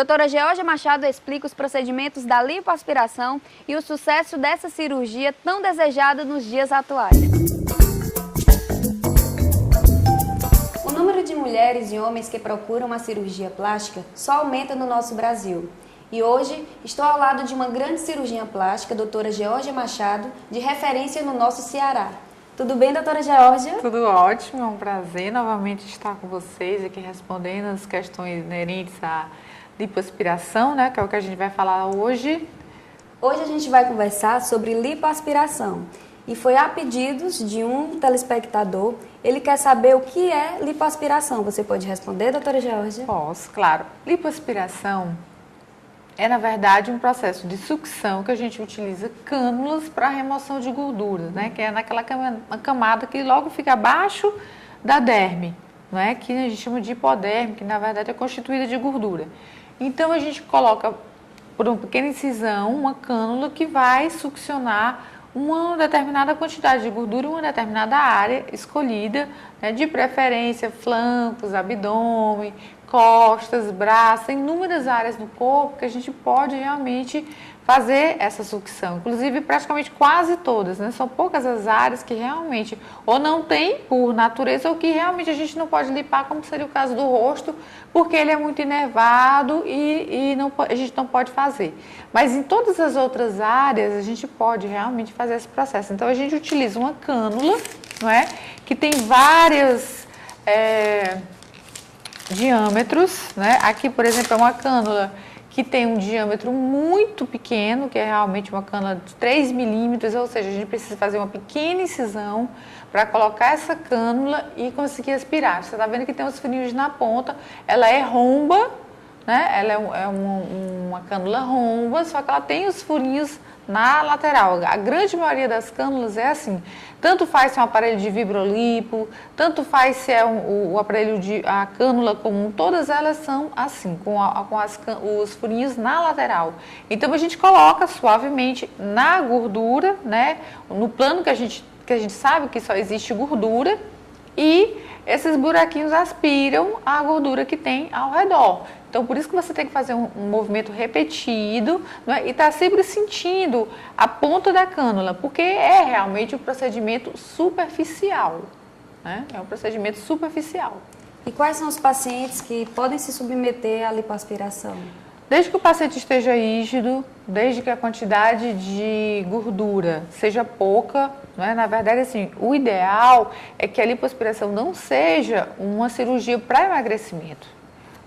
Doutora Georgia Machado explica os procedimentos da lipoaspiração e o sucesso dessa cirurgia tão desejada nos dias atuais. O número de mulheres e homens que procuram uma cirurgia plástica só aumenta no nosso Brasil. E hoje estou ao lado de uma grande cirurgiã plástica, doutora Georgia Machado, de referência no nosso Ceará. Tudo bem, doutora Georgia? Tudo ótimo, é um prazer novamente estar com vocês aqui respondendo as questões inerentes à lipoaspiração, né, que é o que a gente vai falar hoje. Hoje a gente vai conversar sobre lipoaspiração. E foi a pedidos de um telespectador. Ele quer saber o que é lipoaspiração. Você pode responder, doutora Georgia? Posso, claro. Lipoaspiração é, na verdade, um processo de sucção que a gente utiliza cânulas para remoção de gordura, né? Que é naquela camada que logo fica abaixo da derme, né? Que a gente chama de hipoderme, que na verdade é constituída de gordura. Então a gente coloca por uma pequena incisão uma cânula que vai succionar uma determinada quantidade de gordura em uma determinada área escolhida, né? De preferência flancos, abdômen, costas, braços, inúmeras áreas do corpo que a gente pode realmente fazer essa sucção. Inclusive, praticamente quase todas, né? São poucas as áreas que realmente ou não tem por natureza ou que realmente a gente não pode lipar, como seria o caso do rosto, porque ele é muito inervado e a gente não pode fazer. Mas em todas as outras áreas a gente pode realmente fazer esse processo. Então a gente utiliza uma cânula, não é? Que tem vários diâmetros, né? Aqui, por exemplo, é uma cânula que tem um diâmetro muito pequeno, que é realmente uma cânula de 3 milímetros, ou seja, a gente precisa fazer uma pequena incisão para colocar essa cânula e conseguir aspirar. Você está vendo que tem os furinhos na ponta, ela é romba, né? Ela é uma cânula romba, só que ela tem os furinhos na lateral. A grande maioria das cânulas é assim. Tanto faz se é um aparelho de vibrolipo, tanto faz se é o aparelho a cânula comum, todas elas são assim, com os furinhos na lateral. Então a gente coloca suavemente na gordura, né? No plano que a gente sabe que só existe gordura, e esses buraquinhos aspiram a gordura que tem ao redor. Então, por isso que você tem que fazer um movimento repetido, né? E tá sempre sentindo a ponta da cânula, porque é realmente um procedimento superficial, né? É um procedimento superficial. E quais são os pacientes que podem se submeter à lipoaspiração? Desde que o paciente esteja rígido, desde que a quantidade de gordura seja pouca, né? Na verdade, assim, o ideal é que a lipoaspiração não seja uma cirurgia para emagrecimento.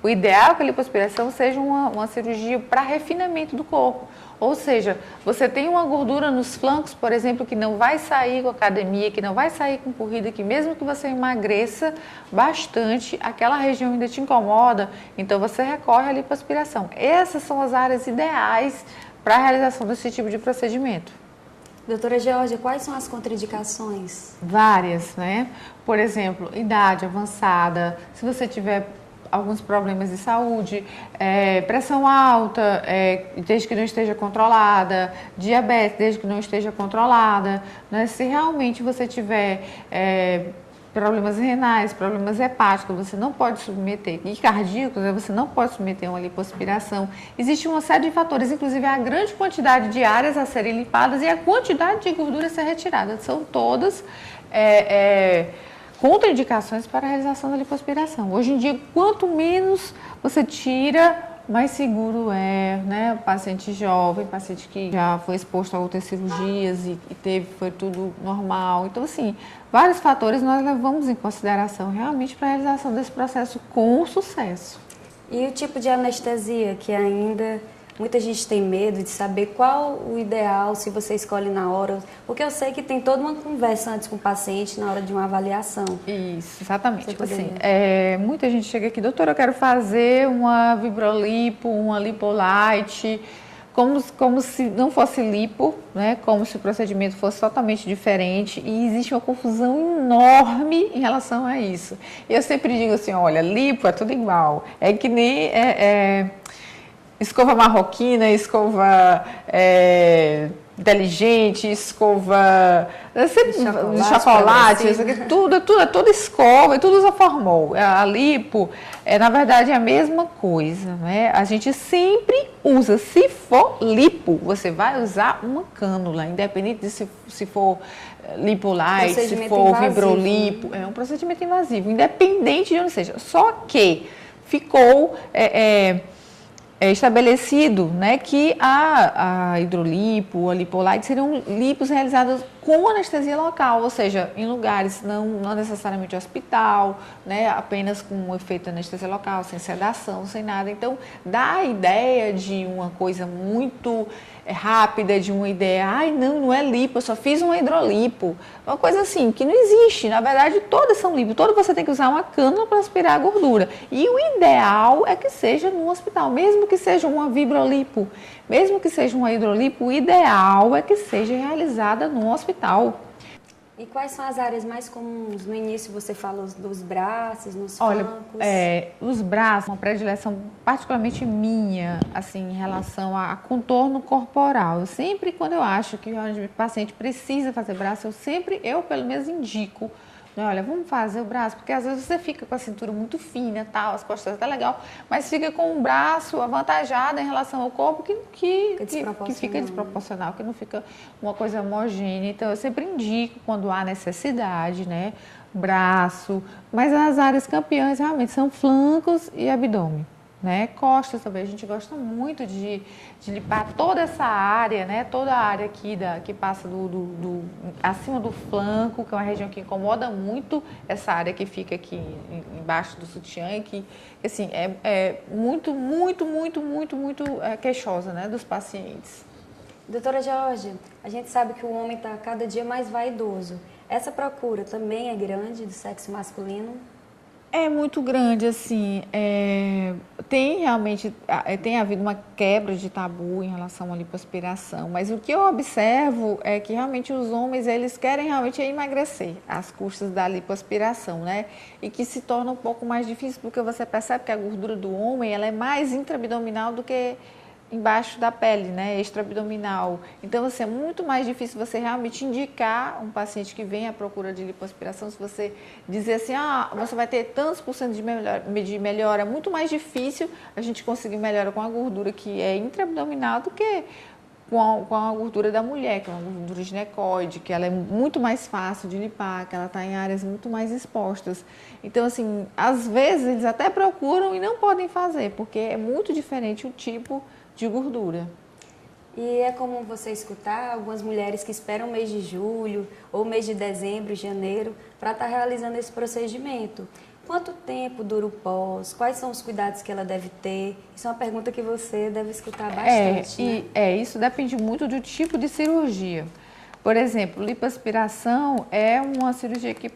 O ideal é que a lipoaspiração seja uma cirurgia para refinamento do corpo. Ou seja, você tem uma gordura nos flancos, por exemplo, que não vai sair com academia, que não vai sair com corrida, que mesmo que você emagreça bastante, aquela região ainda te incomoda, então você recorre à lipoaspiração. Essas são as áreas ideais para a realização desse tipo de procedimento. Doutora Georgia, quais são as contraindicações? Várias, né? Por exemplo, idade avançada, se você tiver alguns problemas de saúde, pressão alta, desde que não esteja controlada, diabetes, desde que não esteja controlada, né? Se realmente você tiver problemas renais, problemas hepáticos, você não pode submeter, e cardíacos, você não pode submeter a uma lipoaspiração. Existe uma série de fatores, inclusive a grande quantidade de áreas a serem limpadas e a quantidade de gordura a ser retirada. São todas contraindicações para a realização da lipoaspiração. Hoje em dia, quanto menos você tira, mais seguro é, né? Paciente jovem, paciente que já foi exposto a outras cirurgias e foi tudo normal. Então, assim, vários fatores nós levamos em consideração realmente para a realização desse processo com sucesso. E o tipo de anestesia que ainda muita gente tem medo de saber qual o ideal, se você escolhe na hora, porque eu sei que tem toda uma conversa antes com o paciente na hora de uma avaliação. Isso, exatamente. Assim, muita gente chega aqui, doutora, eu quero fazer uma vibrolipo, uma lipolite, como se não fosse lipo, né? Como se o procedimento fosse totalmente diferente, e existe uma confusão enorme em relação a isso. E eu sempre digo assim, olha, lipo é tudo igual, é que nem escova marroquina, escova inteligente, escova sempre De chocolate, isso aqui, tudo escova, tudo usa formol. A lipo, na verdade, é a mesma coisa, né? A gente sempre usa, se for lipo, você vai usar uma cânula, independente de se for lipolite, se for invasivo, vibrolipo, é um procedimento invasivo, independente de onde seja. Só que ficou estabelecido, né, que a hidrolipo, a lipolite seriam lipos realizados com anestesia local, ou seja, em lugares não necessariamente hospital, né, apenas com um efeito de anestesia local, sem sedação, sem nada. Então, dá a ideia de uma coisa muito rápida, de uma ideia, não é lipo, eu só fiz uma hidrolipo. Uma coisa assim, que não existe. Na verdade, todas são lipo. Todas você tem que usar uma cânula para aspirar a gordura. E o ideal é que seja no hospital, mesmo que seja uma vibrolipo, mesmo que seja uma hidrolipo, o ideal é que seja realizada no hospital. E quais são as áreas mais comuns? No início você falou dos braços, nos Olha, flancos. os braços, uma predileção particularmente minha, assim, em relação a contorno corporal. Eu sempre, quando eu acho que o paciente precisa fazer braço, eu pelo menos indico, né, olha, vamos fazer o braço, porque às vezes você fica com a cintura muito fina, tal, as costas tá legal, mas fica com o braço avantajado em relação ao corpo que fica desproporcional, que não fica uma coisa homogênea. Então, eu sempre indico quando há necessidade, né, braço, mas as áreas campeãs realmente são flancos e abdômen. Né? Costas também, a gente gosta muito de limpar toda essa área, né? Toda a área aqui que passa acima do flanco, que é uma região que incomoda muito, essa área que fica aqui embaixo do sutiã, que assim, é muito queixosa, né? Dos pacientes. Doutora Georgia, a gente sabe que o homem está cada dia mais vaidoso. Essa procura também é grande do sexo masculino? É muito grande, assim, tem havido uma quebra de tabu em relação à lipoaspiração, mas o que eu observo é que realmente os homens, eles querem realmente emagrecer às custas da lipoaspiração, né? E que se torna um pouco mais difícil, porque você percebe que a gordura do homem, ela é mais intraabdominal do que embaixo da pele, né, extraabdominal. Então, assim, é muito mais difícil você realmente indicar um paciente que vem à procura de lipoaspiração, se você dizer assim, você vai ter tantos por cento de melhora, é muito mais difícil a gente conseguir melhora com a gordura que é intraabdominal do que com a gordura da mulher, que é uma gordura ginecoide, que ela é muito mais fácil de limpar, que ela está em áreas muito mais expostas. Então, assim, às vezes eles até procuram e não podem fazer, porque é muito diferente o tipo de gordura. E é comum você escutar algumas mulheres que esperam o mês de julho ou mês de dezembro, janeiro, para estar realizando esse procedimento. Quanto tempo dura o pós? Quais são os cuidados que ela deve ter? Isso é uma pergunta que você deve escutar bastante, né? Isso depende muito do tipo de cirurgia. Por exemplo, lipoaspiração é uma cirurgia que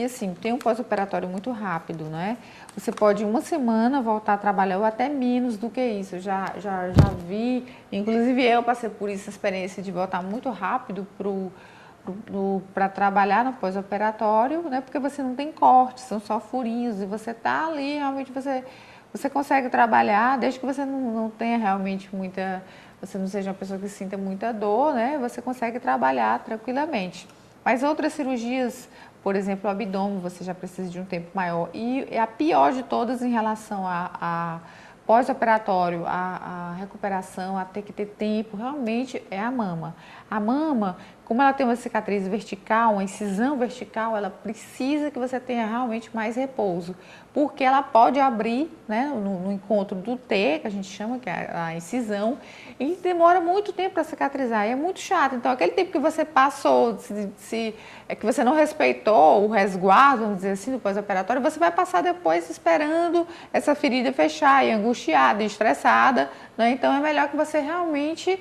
assim, tem um pós-operatório muito rápido, né? Você pode em uma semana voltar a trabalhar ou até menos do que isso. Eu já vi, inclusive eu passei por essa experiência de voltar muito rápido para trabalhar no pós-operatório, né? Porque você não tem corte, são só furinhos e você tá ali, realmente você consegue trabalhar, desde que você não tenha realmente você não seja uma pessoa que sinta muita dor, né? Você consegue trabalhar tranquilamente. Mas outras cirurgias, por exemplo, o abdômen, você já precisa de um tempo maior. E a pior de todas em relação a pós-operatório, a recuperação, a ter que ter tempo, realmente é a mama. A mama, como ela tem uma cicatriz vertical, uma incisão vertical, ela precisa que você tenha realmente mais repouso, porque ela pode abrir, né, no encontro do T, que a gente chama, que é a incisão, e demora muito tempo para cicatrizar, e é muito chato. Então, aquele tempo que você passou, que você não respeitou o resguardo, vamos dizer assim, do pós-operatório, você vai passar depois esperando essa ferida fechar, e angustiada, e estressada, né? Então, é melhor que você realmente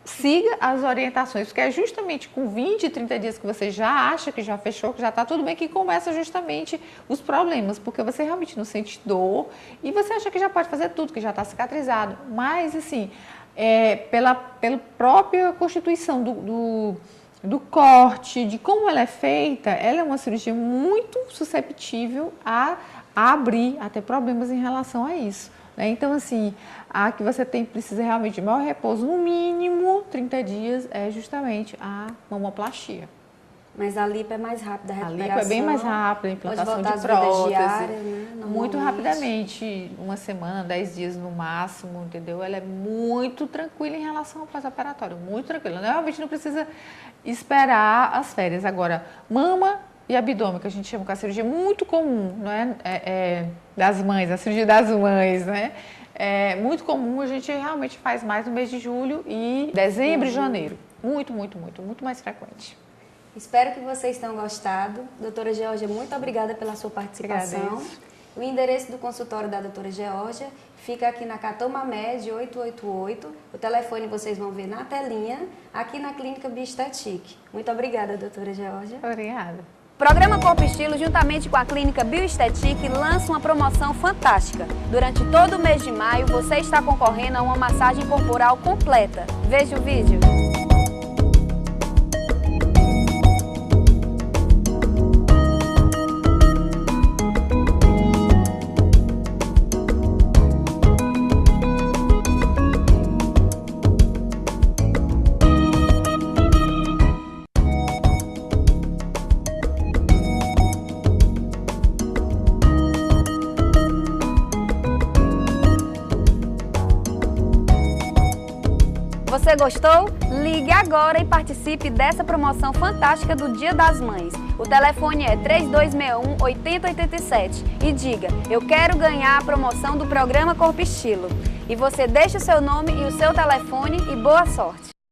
siga as orientações, porque é justamente com 20, 30 dias que você já acha que já fechou, que já está tudo bem, que começa justamente os problemas, porque você realmente não sente dor e você acha que já pode fazer tudo, que já está cicatrizado. Mas, assim, pela própria constituição do corte, de como ela é feita, ela é uma cirurgia muito susceptível a abrir, a ter problemas em relação a isso. né? Então, assim, a que você precisa realmente de maior repouso, no mínimo 30 dias, é justamente a mamoplastia. Mas a lipo é mais rápida, a recuperação. A lipo é bem mais rápida, a implantação de prótese, diárias, né? Muito rapidamente, uma semana, 10 dias no máximo, entendeu? Ela é muito tranquila em relação ao pós-operatório, muito tranquila. Realmente não precisa esperar as férias. Agora, mama e abdômen, que a gente chama de cirurgia muito comum, não é? Das mães, a cirurgia das mães, né? É muito comum, a gente realmente faz mais no mês de julho e dezembro e janeiro. Muito mais frequente. Espero que vocês tenham gostado. Doutora Geórgia, muito obrigada pela sua participação. Agradeço. O endereço do consultório da doutora Geórgia fica aqui na Catoma Med 888. O telefone vocês vão ver na telinha, aqui na Clínica Bioestetic. Muito obrigada, doutora Geórgia. Obrigada. O programa Corpo Estilo, juntamente com a Clínica Bioestetic, lança uma promoção fantástica. Durante todo o mês de maio, você está concorrendo a uma massagem corporal completa. Veja o vídeo. Você gostou? Ligue agora e participe dessa promoção fantástica do Dia das Mães. O telefone é 3261-8087 e diga, eu quero ganhar a promoção do programa Corpo Estilo. E você deixa o seu nome e o seu telefone e boa sorte!